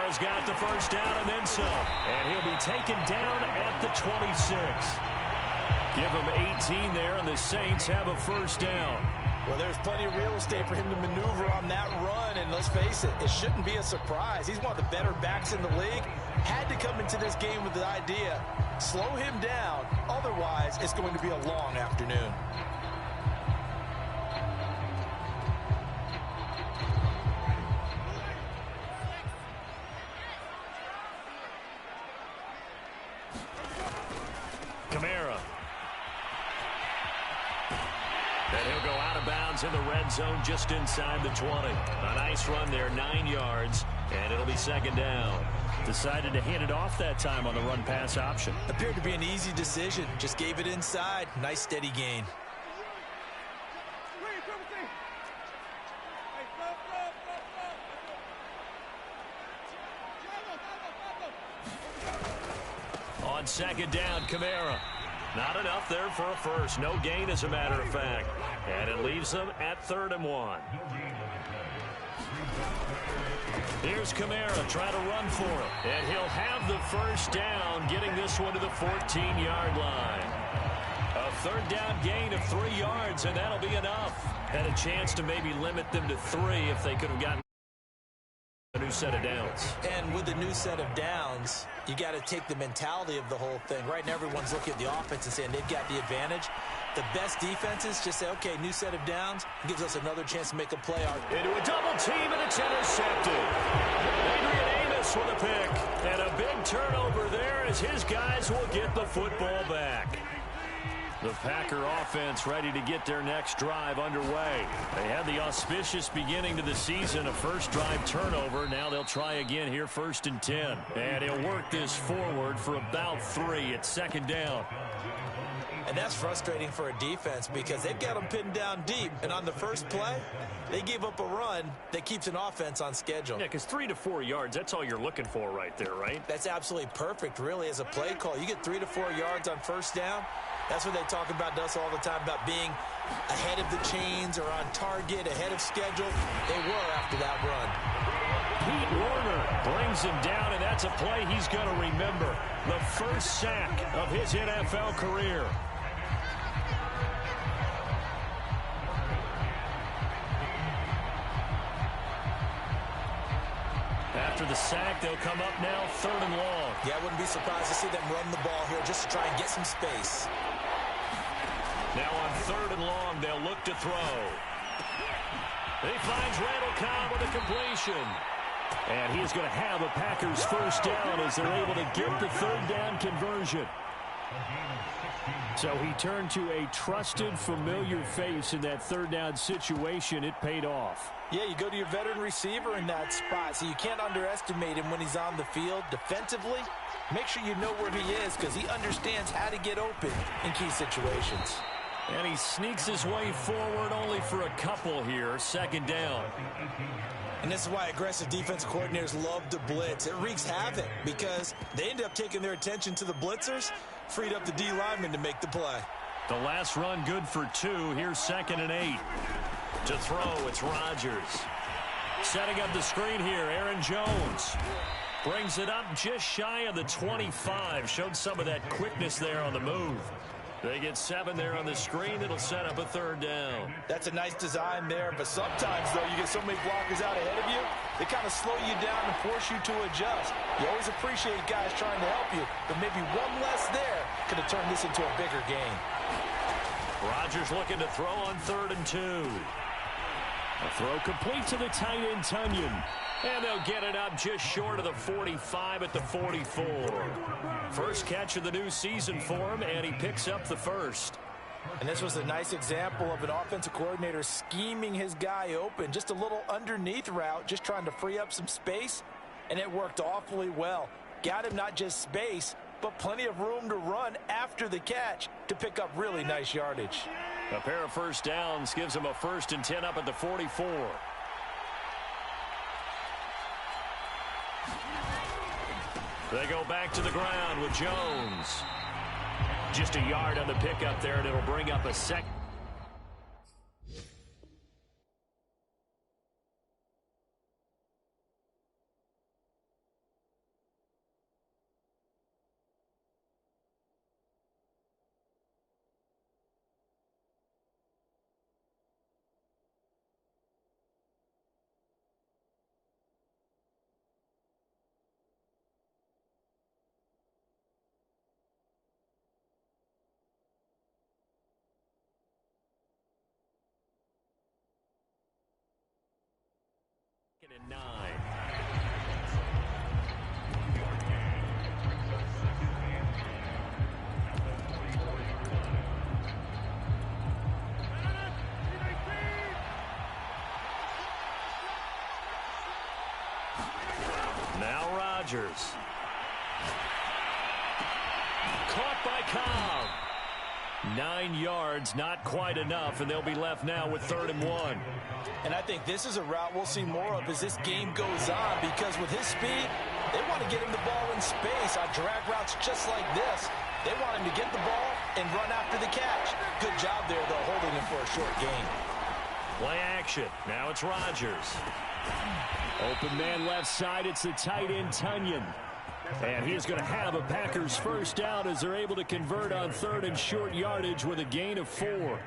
Camara's got the first down and then some. And he'll be taken down at the 26. Give him 18 there, and the Saints have a first down. Well, there's plenty of real estate for him to maneuver on that run, and let's face it, it shouldn't be a surprise. He's one of the better backs in the league. Had to come into this game with the idea, slow him down, otherwise it's going to be a long afternoon. Camara. Then he'll go out of bounds in the red zone just inside the 20. A nice run there, 9 yards, and it'll be second down. Decided to hand it off that time on the run-pass option. Appeared to be an easy decision. Just gave it inside. Nice steady gain. On second down, Camara. Not enough there for a first. No gain, as a matter of fact. And it leaves them at 3rd and 1. Here's Camara trying to run for it. And he'll have the first down, getting this one to the 14-yard line. A 3rd down gain of 3 yards, and that'll be enough. Had a chance to maybe limit them to 3 if they could have gotten a new set of downs. And with the new set of downs, you got to take the mentality of the whole thing. Right now, everyone's looking at the offense and saying they've got the advantage. The best defenses just say, okay, new set of downs gives us another chance to make a play. Into a double team, and it's intercepted. Adrian Amos with a pick. And a big turnover there as his guys will get the football back. The Packer offense ready to get their next drive underway. They had the auspicious beginning to the season, a first drive turnover. Now they'll try again here, 1st and 10. And he'll work this forward for about 3. It's second down. And that's frustrating for a defense because they've got them pinned down deep. And on the first play, they gave up a run that keeps an offense on schedule. Yeah, because 3 to 4 yards, that's all you're looking for right there, right? That's absolutely perfect, really, as a play call. You get 3 to 4 yards on first down. That's what they talk about to us all the time, about being ahead of the chains or on target, ahead of schedule. They were after that run. Pete Werner brings him down, and that's a play he's going to remember. The first sack of his NFL career. After the sack, they'll come up now 3rd and long. Yeah, I wouldn't be surprised to see them run the ball here just to try and get some space. Now on 3rd and long, they'll look to throw. He finds Randall Cobb with a completion. And he's going to have a Packers first down as they're able to get the 3rd down conversion. So he turned to a trusted, familiar face in that 3rd down situation. It paid off. Yeah, you go to your veteran receiver in that spot, so you can't underestimate him when he's on the field. Defensively, make sure you know where he is because he understands how to get open in key situations. And he sneaks his way forward only for a couple here. 2nd down. And this is why aggressive defensive coordinators love to blitz. It wreaks havoc because they end up taking their attention to the blitzers, freed up the D lineman to make the play. The last run good for 2. Here's 2nd and 8. To throw, it's Rodgers. Setting up the screen here, Aaron Jones. Brings it up just shy of the 25. Showed some of that quickness there on the move. They get 7 there on the screen. It'll set up a 3rd down. That's a nice design there, but sometimes, though, you get so many blockers out ahead of you, they kind of slow you down and force you to adjust. You always appreciate guys trying to help you, but maybe one less there could have turned this into a bigger game. Rodgers looking to throw on 3rd and 2. A throw complete to the tight end, Tunyon. And they'll get it up just short of the 45 at the 44. First catch of the new season for him, and he picks up the first. And this was a nice example of an offensive coordinator scheming his guy open. Just a little underneath route, just trying to free up some space, and it worked awfully well. Got him not just space, but plenty of room to run after the catch to pick up really nice yardage. A pair of first downs gives him a 1st and 10 up at the 44. They go back to the ground with Jones. Just a yard on the pickup there, and it'll bring up a second. And 9. Now Rodgers. Caught by Cobb. 9 yards, not quite enough, and they'll be left now with 3rd and 1. And I think this is a route we'll see more of as this game goes on, because with his speed, they want to get him the ball in space on drag routes just like this. They want him to get the ball and run after the catch. Good job there, though, holding him for a short gain. Play action. Now it's Rodgers. Open man left side. It's the tight end, Tunyon. And he's going to have a Packers first down as they're able to convert on 3rd and short yardage with a gain of 4.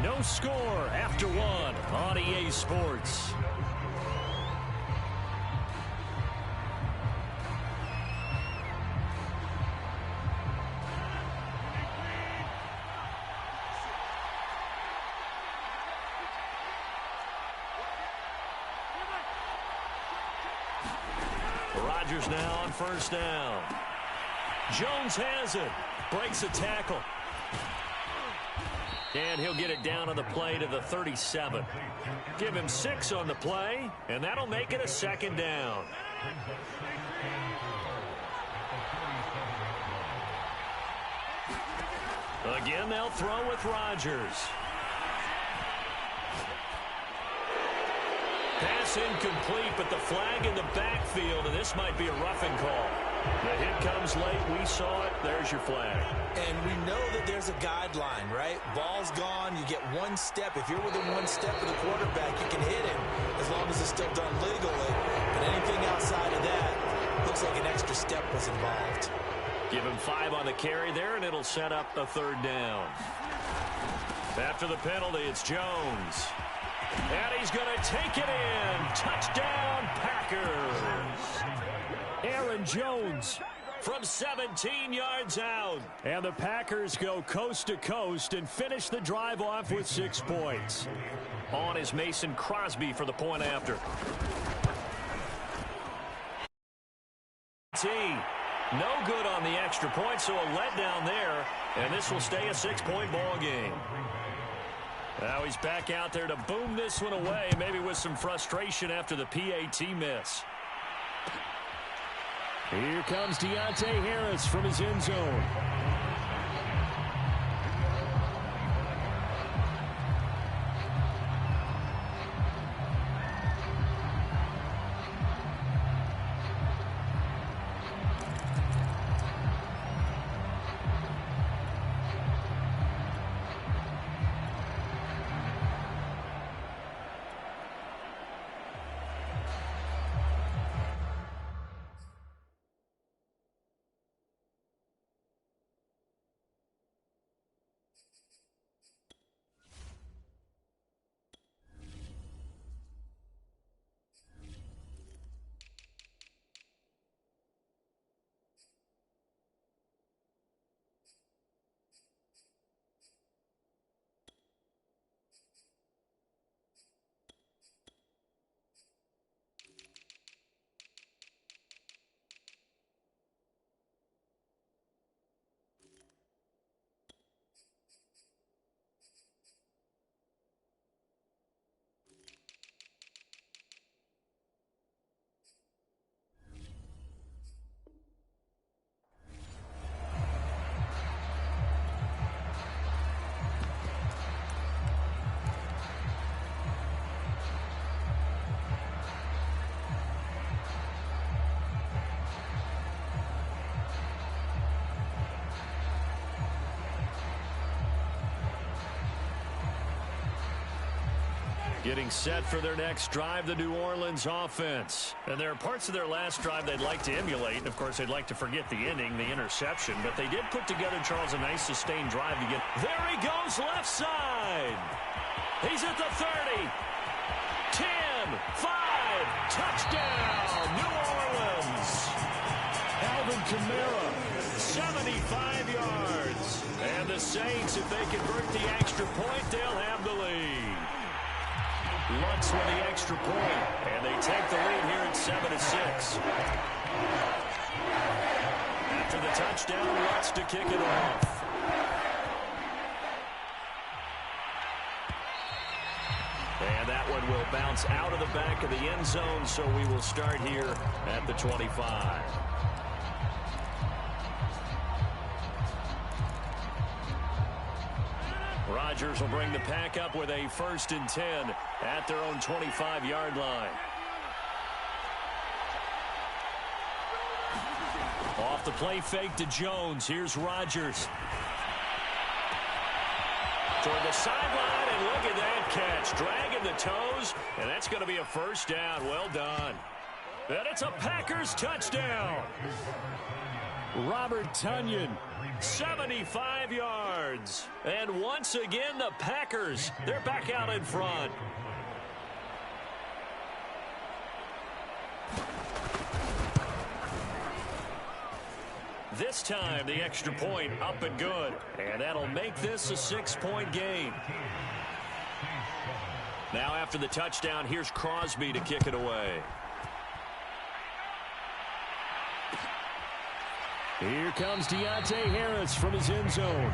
No score after 1 on EA Sports. Rodgers now on first down. Jones has it. Breaks a tackle. And he'll get it down on the play to the 37. Give him 6 on the play, and that'll make it a 2nd down. Again, they'll throw with Rodgers. Pass incomplete, but the flag in the backfield, and this might be a roughing call. The hit comes late. We saw it. There's your flag. And we know that there's a guideline, right? Ball's gone. You get 1 step. If you're within 1 step of the quarterback, you can hit him as long as it's still done legally. But anything outside of that, looks like an extra step was involved. Give him 5 on the carry there, and it'll set up a 3rd down. After the penalty, it's Jones. And he's going to take it in. Touchdown, Packers. Aaron Jones from 17 yards out. And the Packers go coast to coast and finish the drive off with 6 points. On is Mason Crosby for the point after. No good on the extra point, so a letdown there. And this will stay a 6-point ball game. Now he's back out there to boom this one away, maybe with some frustration after the PAT miss. Here comes Deontay Harris from his end zone. Getting set for their next drive, the New Orleans offense. And there are parts of their last drive they'd like to emulate. And, of course, they'd like to forget the ending, the interception. But they did put together, Charles, a nice sustained drive to get. There he goes, left side. He's at the 30. 10, 5, touchdown, New Orleans. Alvin Kamara 75 yards. And the Saints, if they convert the extra point, they'll have the lead. Lutz with the extra point, and they take the lead here at 7-6. After the touchdown, Lutz to kick it off. And that one will bounce out of the back of the end zone, so we will start here at the 25. Rodgers will bring the pack up with a 1st and 10 at their own 25-yard line. Off the play fake to Jones. Here's Rodgers. Toward the sideline, and look at that catch. Dragging the toes, and that's going to be a 1st down. Well done. And it's a Packers touchdown. Robert Tonyan, 75 yards. And once again, the Packers, they're back out in front. This time, the extra point up and good. And that'll make this a 6-point game. Now after the touchdown, here's Crosby to kick it away. Here comes Deontay Harris from his end zone.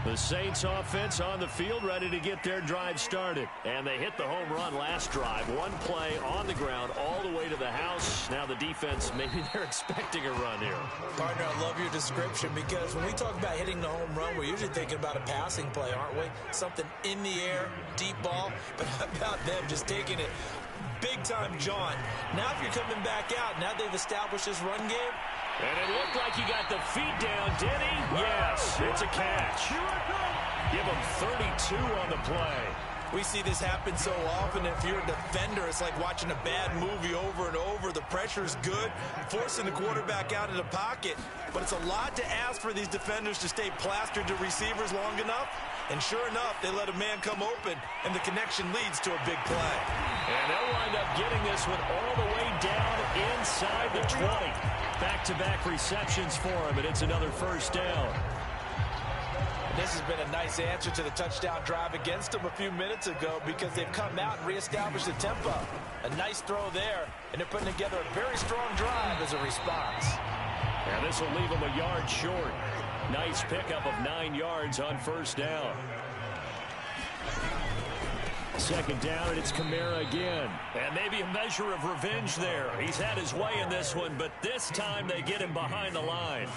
The Saints offense on the field, ready to get their drive started. And they hit the home run last drive. One play on the ground all the way to the house. Now the defense, maybe they're expecting a run here. Partner, I love your description, because when we talk about hitting the home run, we're usually thinking about a passing play, aren't we? Something in the air, deep ball. But how about them just taking it big-time jaunt? Now if you're coming back out, now they've established this run game. And it looked like he got the feet down, did he? Yes, it's a catch. Give him 32 on the play. We see this happen so often. If you're a defender, it's like watching a bad movie over and over. The pressure's good, forcing the quarterback out of the pocket. But it's a lot to ask for these defenders to stay plastered to receivers long enough. And sure enough, they let a man come open, and the connection leads to a big play. And they'll wind up getting this one all the way down inside the 20. Back-to-back receptions for him, and it's another 1st down. This has been a nice answer to the touchdown drive against them a few minutes ago, because they've come out and reestablished the tempo. A nice throw there, and they're putting together a very strong drive as a response. And this will leave them a yard short. Nice pickup of 9 yards on 1st down. 2nd down, and it's Kamara again. And maybe a measure of revenge there. He's had his way in this one, but this time they get him behind the line.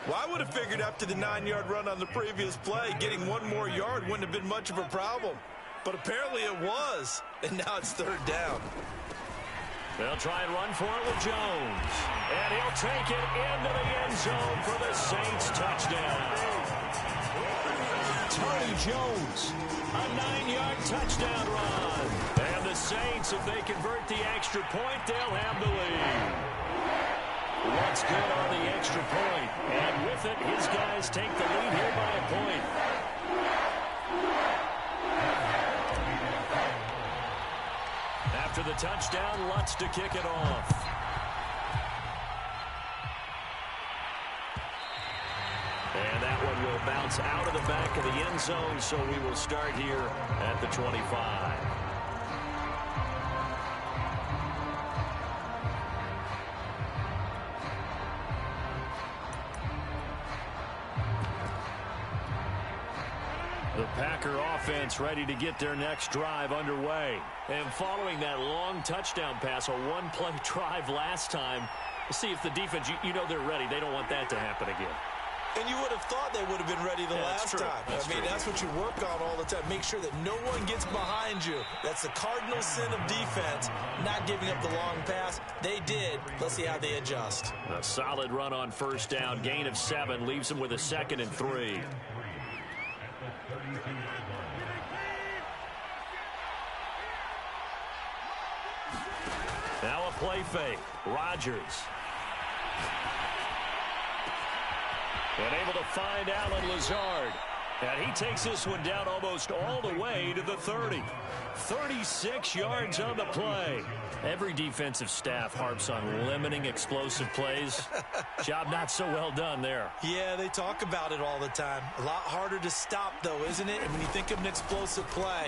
Well, I would have figured after the 9-yard run on the previous play, getting 1 more yard wouldn't have been much of a problem. But apparently it was, and now it's 3rd down. They'll try and run for it with Jones. And he'll take it into the end zone for the Saints touchdown. Tony Jones, a 9-yard touchdown run. And the Saints, if they convert the extra point, they'll have the lead. Lutz good on the extra point. And with it, his guys take the lead here by a point. After the touchdown, Lutz to kick it off. And that one will bounce out of the back of the end zone, so we will start here at the 25. The Packer offense ready to get their next drive underway. And following that long touchdown pass, a one-play drive last time, see if the defense, you know they're ready. They don't want that to happen again. And you would have thought they would have been ready the last time. That's what you work on all the time. Make sure that no one gets behind you. That's the cardinal sin of defense, not giving up the long pass. They did. Let's see how they adjust. A solid run on 1st down. Gain of 7 leaves them with a 2nd and 3. Now a play fake. Rodgers. And able to find Allen Lazard. And he takes this one down almost all the way to the 30. 36 yards on the play. Every defensive staff harps on limiting explosive plays. Job not so well done there. Yeah, they talk about it all the time. A lot harder to stop, though, isn't it? And when you think of an explosive play,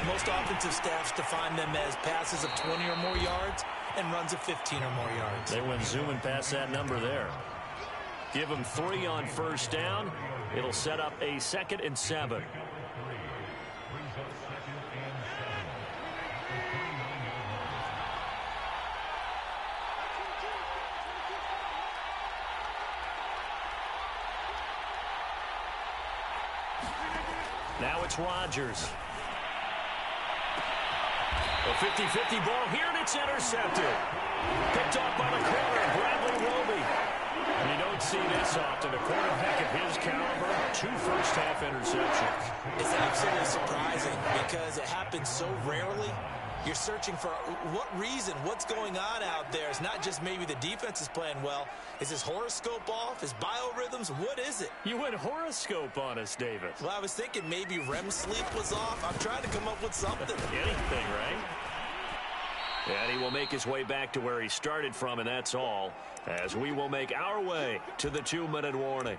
most offensive staffs define them as passes of 20 or more yards and runs of 15 or more yards. They went zooming past that number there. Give them 3 on first down. It'll set up a 2nd and 7. Now it's Rodgers. A 50-50 ball here, and it's intercepted. Picked off by the corner, Bradley Roby. And you don't see this often. A quarterback of his caliber, 2 first-half interceptions. It's absolutely surprising because it happens so rarely. You're searching for what reason, what's going on out there. It's not just maybe the defense is playing well. Is his horoscope off? His biorhythms? What is it? You went horoscope on us, David. Well, I was thinking maybe REM sleep was off. I'm trying to come up with something. Anything, right? And he will make his way back to where he started from, and that's all, as we will make our way to the 2-minute warning.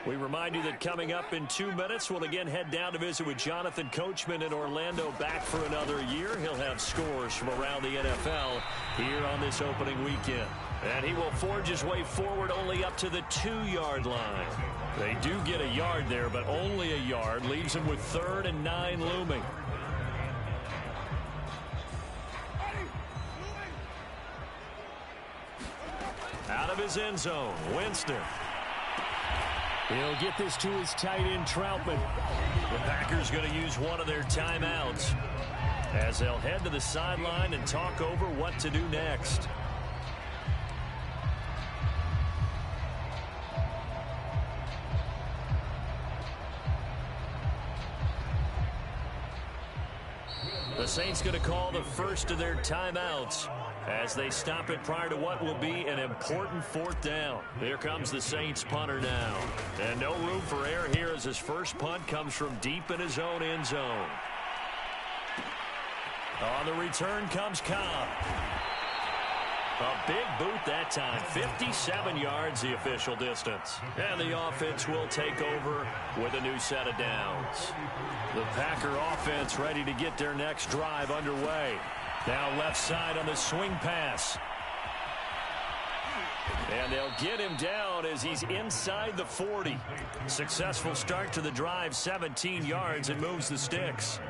We remind you that coming up in 2 minutes, we'll again head down to visit with Jonathan Coachman in Orlando, back for another year. He'll have scores from around the NFL here on this opening weekend. And he will forge his way forward only up to the 2-yard line. They do get a yard there, but only a yard. Leaves him with 3rd and 9 looming. Out of his end zone, Winston. He'll get this to his tight end, Troutman. The Packers going to use one of their timeouts as they'll head to the sideline and talk over what to do next. The Saints going to call the first of their timeouts as they stop it prior to what will be an important 4th down. Here comes the Saints punter now. And no room for error here as his first punt comes from deep in his own end zone. On the return comes Cobb. A big boot that time. 57 yards the official distance. And the offense will take over with a new set of downs. The Packer offense ready to get their next drive underway. Now left side on the swing pass. And they'll get him down as he's inside the 40. Successful start to the drive, 17 yards, and moves the sticks.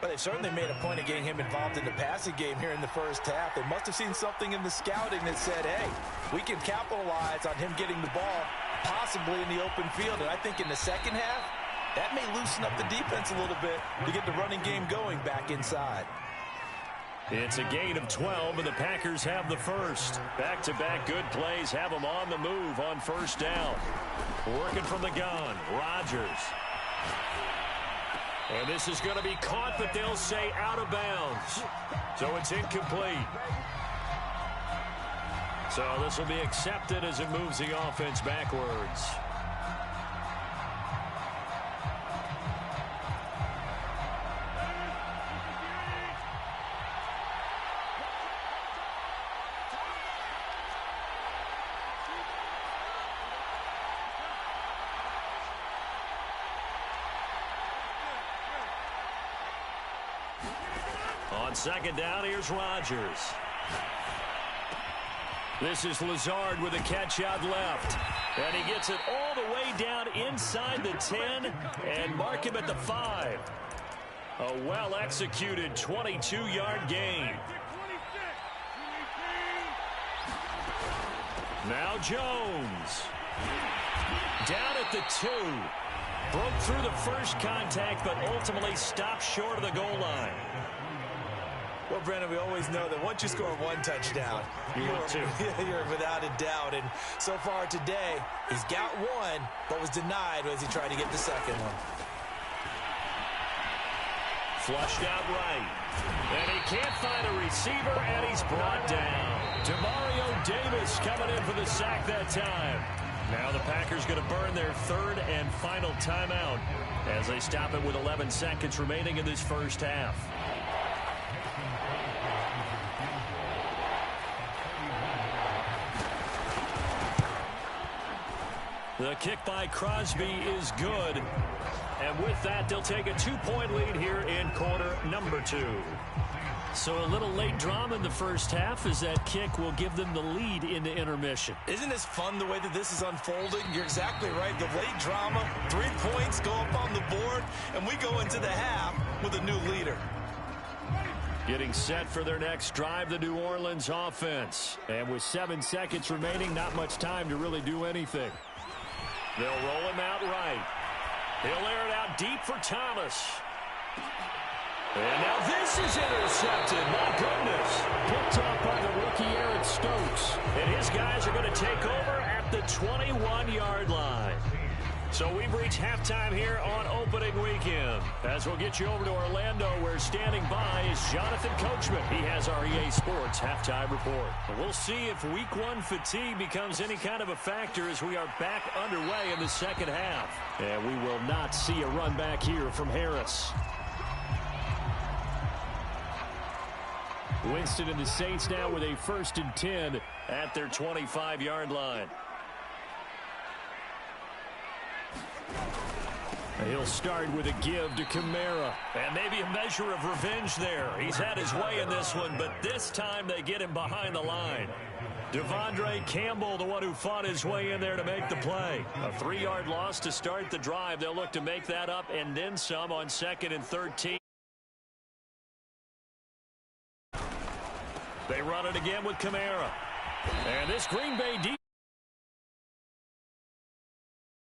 But they've certainly made a point of getting him involved in the passing game here in the first half. They must have seen something in the scouting that said, hey, we can capitalize on him getting the ball possibly in the open field. And I think in the second half, that may loosen up the defense a little bit to get the running game going back inside. It's a gain of 12, and the Packers have the first. Back-to-back good plays have them on the move on first down. Working from the gun, Rodgers. And this is going to be caught, but they'll say out of bounds. So it's incomplete. So this will be accepted as it moves the offense backwards. On second down, here's Rodgers. This is Lazard with a catch out left. And he gets it all the way down inside the 10 and mark him at the 5. A well-executed 22-yard gain. Now Jones. Down at the 2. Broke through the first contact, but ultimately stopped short of the goal line. Well, Brandon, we always know that once you score one touchdown, you're without a doubt. And so far today, he's got one, but was denied as he tried to get the second one. Flushed out right. And he can't find a receiver, and he's brought down. Demario Davis coming in for the sack that time. Now the Packers going to burn their third and final timeout as they stop it with 11 seconds remaining in this first half. The kick by Crosby is good. And with that, they'll take a 2-point lead here in quarter number 2. So a little late drama in the first half as that kick will give them the lead into intermission. Isn't this fun the way that this is unfolding? You're exactly right. The late drama, 3 points go up on the board, and we go into the half with a new leader. Getting set for their next drive, the New Orleans offense. And with 7 seconds remaining, not much time to really do anything. They'll roll him out right. He'll air it out deep for Thomas. And now this is intercepted. My goodness. Picked off by the rookie Aaron Stokes. And his guys are going to take over at the 21-yard line. So we've reached halftime here on opening weekend. As we'll get you over to Orlando, where standing by is Jonathan Coachman. He has our EA Sports halftime report. We'll see if week 1 fatigue becomes any kind of a factor as we are back underway in the second half. And we will not see a run back here from Harris. Winston and the Saints now with a 1st and 10 at their 25-yard line. He'll start with a give to Kamara. And maybe a measure of revenge there. He's had his way in this one, but this time they get him behind the line. Devondre Campbell, the one who fought his way in there to make the play. A 3-yard loss to start the drive. They'll look to make that up and then some on 2nd and 13. They run it again with Kamara. And this Green Bay defense